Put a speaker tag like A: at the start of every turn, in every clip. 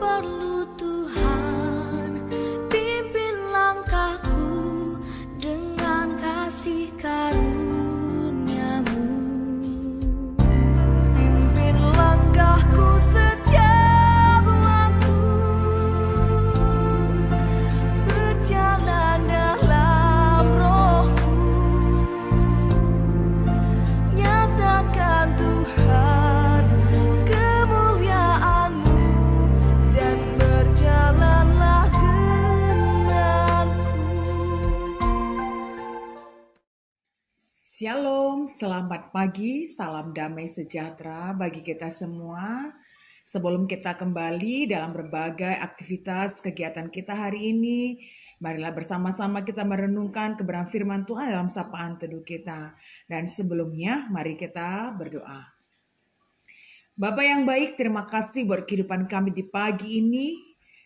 A: perlu Tuhan, pimpin langkahku dengan kasih karunia-Mu. Pimpin langkahku setiap waktu, berjalan dalam Roh-Mu. Nyatakan Tuhan kemuliaan-Mu dan berjalanlah denganku.
B: Shalom, selamat pagi, salam damai sejahtera bagi kita semua. Sebelum kita kembali dalam berbagai aktivitas kegiatan kita hari ini, marilah bersama-sama kita merenungkan kebenaran firman Tuhan dalam sapaan teduh kita. Dan sebelumnya, mari kita berdoa. Bapa yang baik, terima kasih buat kehidupan kami di pagi ini.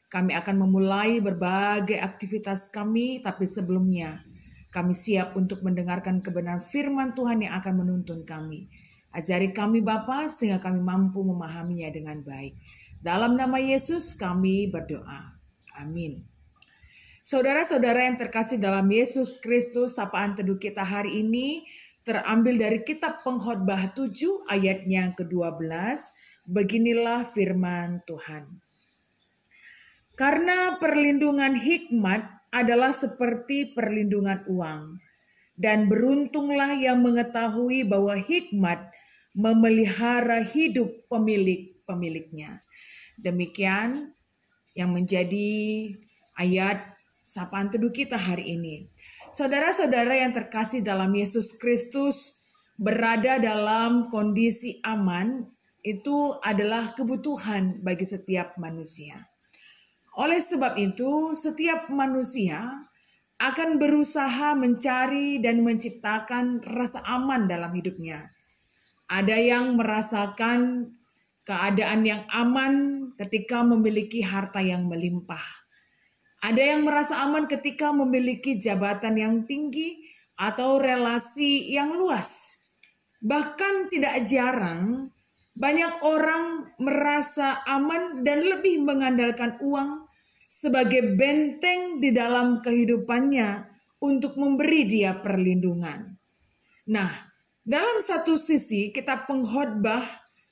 B: Kami akan memulai berbagai aktivitas kami, tapi sebelumnya kami siap untuk mendengarkan kebenaran firman Tuhan yang akan menuntun kami. Ajari kami Bapa sehingga kami mampu memahaminya dengan baik. Dalam nama Yesus kami berdoa. Amin. Saudara-saudara yang terkasih dalam Yesus Kristus, sapaan teduh kita hari ini terambil dari kitab Pengkhotbah 7 ayatnya yang ke-12. Beginilah firman Tuhan. Karena perlindungan hikmat adalah seperti perlindungan uang, dan beruntunglah yang mengetahui bahwa hikmat memelihara hidup pemiliknya. Demikian yang menjadi ayat sapaan teduh kita hari ini. Saudara-saudara yang terkasih dalam Yesus Kristus, berada dalam kondisi aman itu adalah kebutuhan bagi setiap manusia. Oleh sebab itu, setiap manusia akan berusaha mencari dan menciptakan rasa aman dalam hidupnya. Ada yang merasakan keadaan yang aman ketika memiliki harta yang melimpah. Ada yang merasa aman ketika memiliki jabatan yang tinggi atau relasi yang luas. Bahkan tidak jarang, banyak orang merasa aman dan lebih mengandalkan uang sebagai benteng di dalam kehidupannya untuk memberi dia perlindungan. Nah, dalam satu sisi kitab Pengkhotbah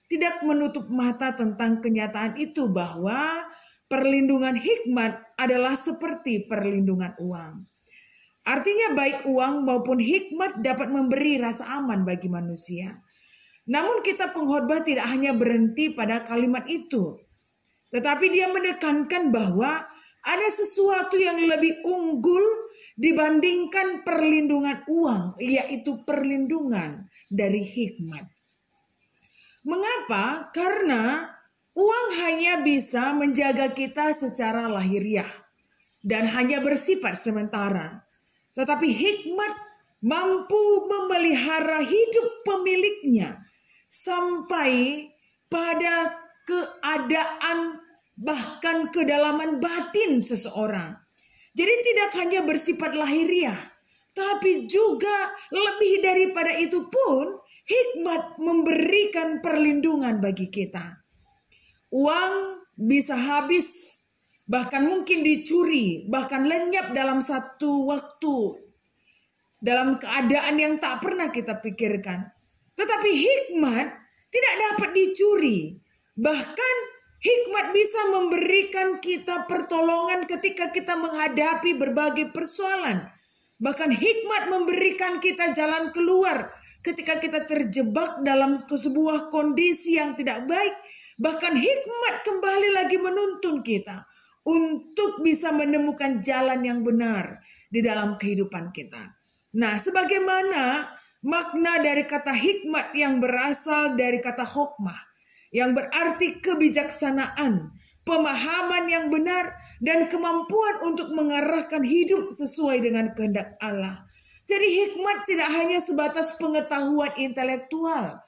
B: tidak menutup mata tentang kenyataan itu bahwa perlindungan hikmat adalah seperti perlindungan uang. Artinya baik uang maupun hikmat dapat memberi rasa aman bagi manusia. Namun kitab Pengkhotbah tidak hanya berhenti pada kalimat itu, tetapi dia menekankan bahwa ada sesuatu yang lebih unggul dibandingkan perlindungan uang, yaitu perlindungan dari hikmat. Mengapa? Karena uang hanya bisa menjaga kita secara lahiriah dan hanya bersifat sementara. Tetapi hikmat mampu memelihara hidup pemiliknya sampai pada keadaan bahkan kedalaman batin seseorang. Jadi tidak hanya bersifat lahiriah, tapi juga lebih daripada itu pun hikmat memberikan perlindungan bagi kita. Uang bisa habis, bahkan mungkin dicuri, bahkan lenyap dalam satu waktu, dalam keadaan yang tak pernah kita pikirkan. Tetapi hikmat tidak dapat dicuri. Bahkan hikmat bisa memberikan kita pertolongan ketika kita menghadapi berbagai persoalan. Bahkan hikmat memberikan kita jalan keluar ketika kita terjebak dalam sebuah kondisi yang tidak baik. Bahkan hikmat kembali lagi menuntun kita untuk bisa menemukan jalan yang benar di dalam kehidupan kita. Nah, sebagaimana makna dari kata hikmat yang berasal dari kata hokmah, yang berarti kebijaksanaan, pemahaman yang benar, dan kemampuan untuk mengarahkan hidup sesuai dengan kehendak Allah. Jadi hikmat tidak hanya sebatas pengetahuan intelektual,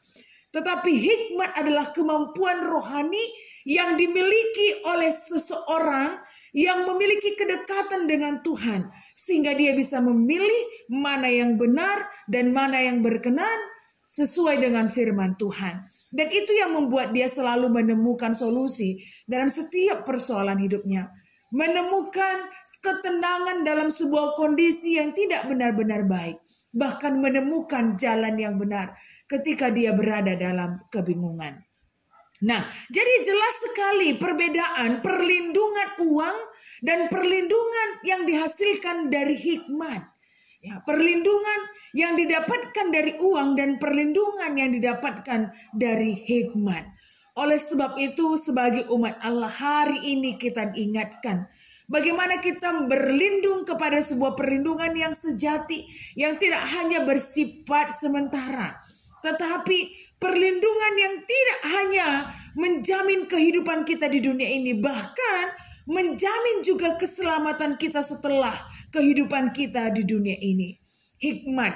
B: tetapi hikmat adalah kemampuan rohani yang dimiliki oleh seseorang yang memiliki kedekatan dengan Tuhan, sehingga dia bisa memilih mana yang benar dan mana yang berkenan sesuai dengan firman Tuhan. Dan itu yang membuat dia selalu menemukan solusi dalam setiap persoalan hidupnya. Menemukan ketenangan dalam sebuah kondisi yang tidak benar-benar baik. Bahkan menemukan jalan yang benar ketika dia berada dalam kebingungan. Nah, jadi jelas sekali perbedaan perlindungan uang dan perlindungan yang dihasilkan dari hikmat. Ya, perlindungan yang didapatkan dari uang dan perlindungan yang didapatkan dari hikmat. Oleh sebab itu, sebagai umat Allah hari ini kita diingatkan bagaimana kita berlindung kepada sebuah perlindungan yang sejati, yang tidak hanya bersifat sementara, tetapi perlindungan yang tidak hanya menjamin kehidupan kita di dunia ini, bahkan menjamin juga keselamatan kita setelah kehidupan kita di dunia ini. Hikmat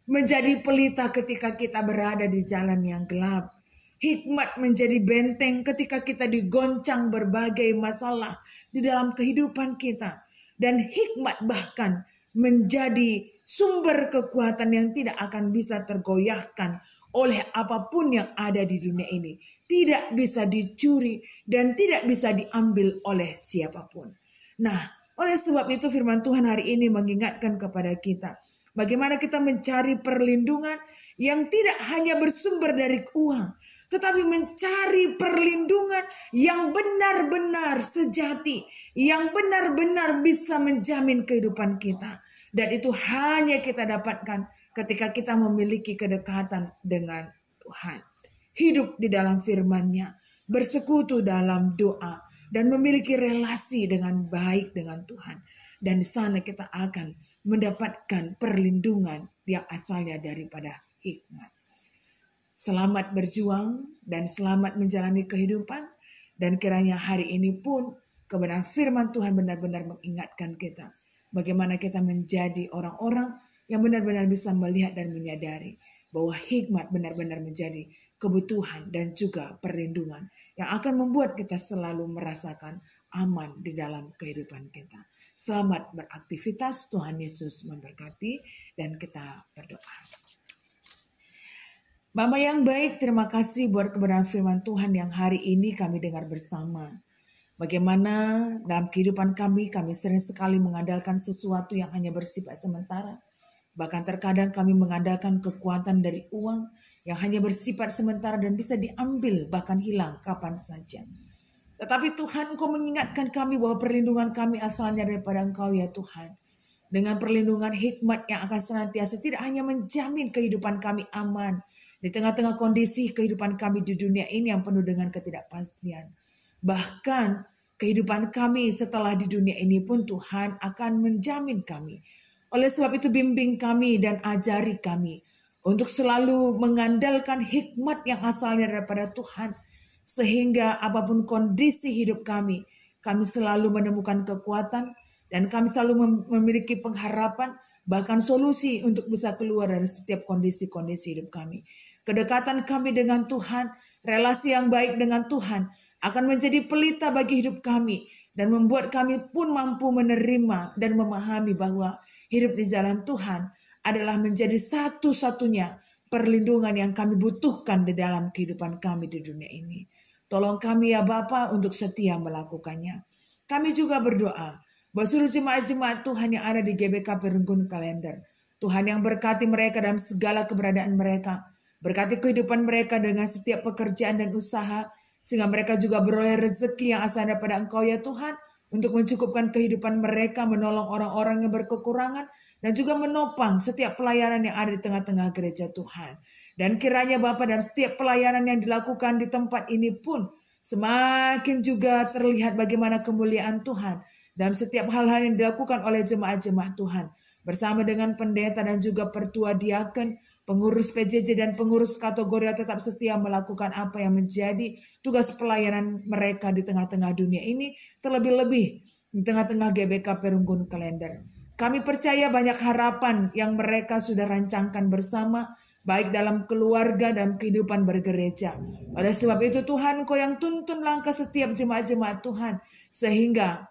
B: menjadi pelita ketika kita berada di jalan yang gelap. Hikmat menjadi benteng ketika kita digoncang berbagai masalah di dalam kehidupan kita. Dan hikmat bahkan menjadi sumber kekuatan yang tidak akan bisa tergoyahkan oleh apapun yang ada di dunia ini. Tidak bisa dicuri dan tidak bisa diambil oleh siapapun. Nah, oleh sebab itu firman Tuhan hari ini mengingatkan kepada kita. Bagaimana kita mencari perlindungan yang tidak hanya bersumber dari uang. Tetapi mencari perlindungan yang benar-benar sejati. Yang benar-benar bisa menjamin kehidupan kita. Dan itu hanya kita dapatkan ketika kita memiliki kedekatan dengan Tuhan. Hidup di dalam firman-Nya, bersekutu dalam doa, dan memiliki relasi dengan baik dengan Tuhan. Dan di sana kita akan mendapatkan perlindungan yang asalnya daripada hikmat. Selamat berjuang dan selamat menjalani kehidupan. Dan kiranya hari ini pun kebenaran firman Tuhan benar-benar mengingatkan kita. Bagaimana kita menjadi orang-orang yang benar-benar bisa melihat dan menyadari bahwa hikmat benar-benar menjadi kebutuhan dan juga perlindungan yang akan membuat kita selalu merasakan aman di dalam kehidupan kita. Selamat beraktivitas, Tuhan Yesus memberkati, dan kita berdoa. Bapa yang baik, terima kasih buat kebenaran firman Tuhan yang hari ini kami dengar bersama. Bagaimana dalam kehidupan kami sering sekali mengandalkan sesuatu yang hanya bersifat sementara. Bahkan terkadang kami mengandalkan kekuatan dari uang yang hanya bersifat sementara dan bisa diambil bahkan hilang kapan saja. Tetapi Tuhan, Engkau mengingatkan kami bahwa perlindungan kami asalnya daripada Engkau ya Tuhan. Dengan perlindungan hikmat yang akan senantiasa tidak hanya menjamin kehidupan kami aman di tengah-tengah kondisi kehidupan kami di dunia ini yang penuh dengan ketidakpastian. Bahkan kehidupan kami setelah di dunia ini pun Tuhan akan menjamin kami. Oleh sebab itu bimbing kami dan ajari kami untuk selalu mengandalkan hikmat yang asalnya daripada Tuhan. Sehingga apapun kondisi hidup kami selalu menemukan kekuatan dan kami selalu memiliki pengharapan bahkan solusi untuk bisa keluar dari setiap kondisi-kondisi hidup kami. Kedekatan kami dengan Tuhan, relasi yang baik dengan Tuhan akan menjadi pelita bagi hidup kami dan membuat kami pun mampu menerima dan memahami bahwa hidup di jalan Tuhan adalah menjadi satu-satunya perlindungan yang kami butuhkan di dalam kehidupan kami di dunia ini. Tolong kami ya Bapa untuk setia melakukannya. Kami juga berdoa bahwa seluruh jemaat-jemaat Tuhan yang ada di GBK Perunggun Kalender, Tuhan yang berkati mereka dalam segala keberadaan mereka, berkati kehidupan mereka dengan setiap pekerjaan dan usaha, sehingga mereka juga beroleh rezeki yang asal daripada Engkau ya Tuhan, untuk mencukupkan kehidupan mereka, menolong orang-orang yang berkekurangan, dan juga menopang setiap pelayanan yang ada di tengah-tengah gereja Tuhan. Dan kiranya Bapa dalam setiap pelayanan yang dilakukan di tempat ini pun semakin juga terlihat bagaimana kemuliaan Tuhan dalam setiap hal-hal yang dilakukan oleh jemaat-jemaat Tuhan. Bersama dengan pendeta dan juga pertua diaken, pengurus PJJ dan pengurus kategori tetap setia melakukan apa yang menjadi tugas pelayanan mereka di tengah-tengah dunia ini, terlebih-lebih di tengah-tengah GBK Perunggun Kalender. Kami percaya banyak harapan yang mereka sudah rancangkan bersama, baik dalam keluarga dan kehidupan bergereja. Oleh sebab itu Tuhan, Kau yang tuntun langkah setiap jemaat-jemaat Tuhan, sehingga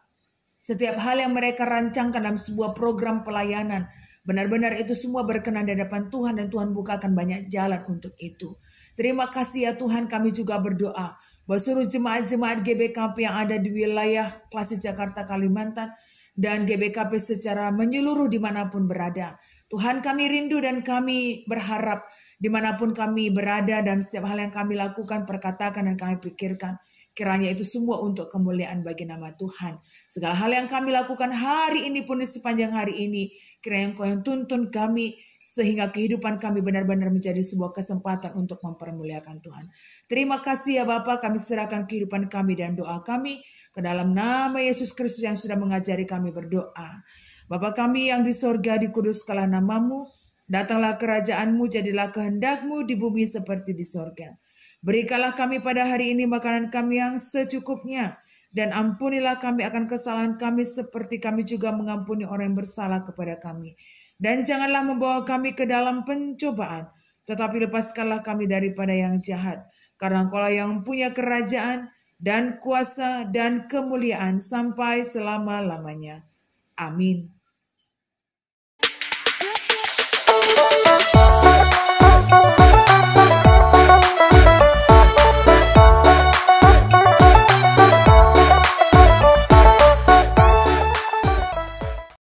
B: setiap hal yang mereka rancangkan dalam sebuah program pelayanan, benar-benar itu semua berkenan di hadapan Tuhan dan Tuhan bukakan banyak jalan untuk itu. Terima kasih ya Tuhan, kami juga berdoa bahwa seluruh jemaat-jemaat GBKP yang ada di wilayah Klasik Jakarta, Kalimantan, dan GBKP secara menyeluruh dimanapun berada. Tuhan, kami rindu dan kami berharap dimanapun kami berada dan setiap hal yang kami lakukan, perkatakan dan kami pikirkan, kiranya itu semua untuk kemuliaan bagi nama Tuhan. Segala hal yang kami lakukan hari ini pun di sepanjang hari ini, kiranya Engkau yang tuntun kami, sehingga kehidupan kami benar-benar menjadi sebuah kesempatan untuk mempermuliakan Tuhan. Terima kasih ya Bapa, kami serahkan kehidupan kami dan doa kami ke dalam nama Yesus Kristus yang sudah mengajari kami berdoa. Bapa kami yang di sorga, dikuduskanlah namamu, datanglah kerajaanmu, jadilah kehendakmu di bumi seperti di sorga. Berikanlah kami pada hari ini makanan kami yang secukupnya, dan ampunilah kami akan kesalahan kami seperti kami juga mengampuni orang yang bersalah kepada kami. Dan janganlah membawa kami ke dalam pencobaan, tetapi lepaskanlah kami daripada yang jahat. Karena Engkau yang punya kerajaan dan kuasa dan kemuliaan sampai selama-lamanya. Amin.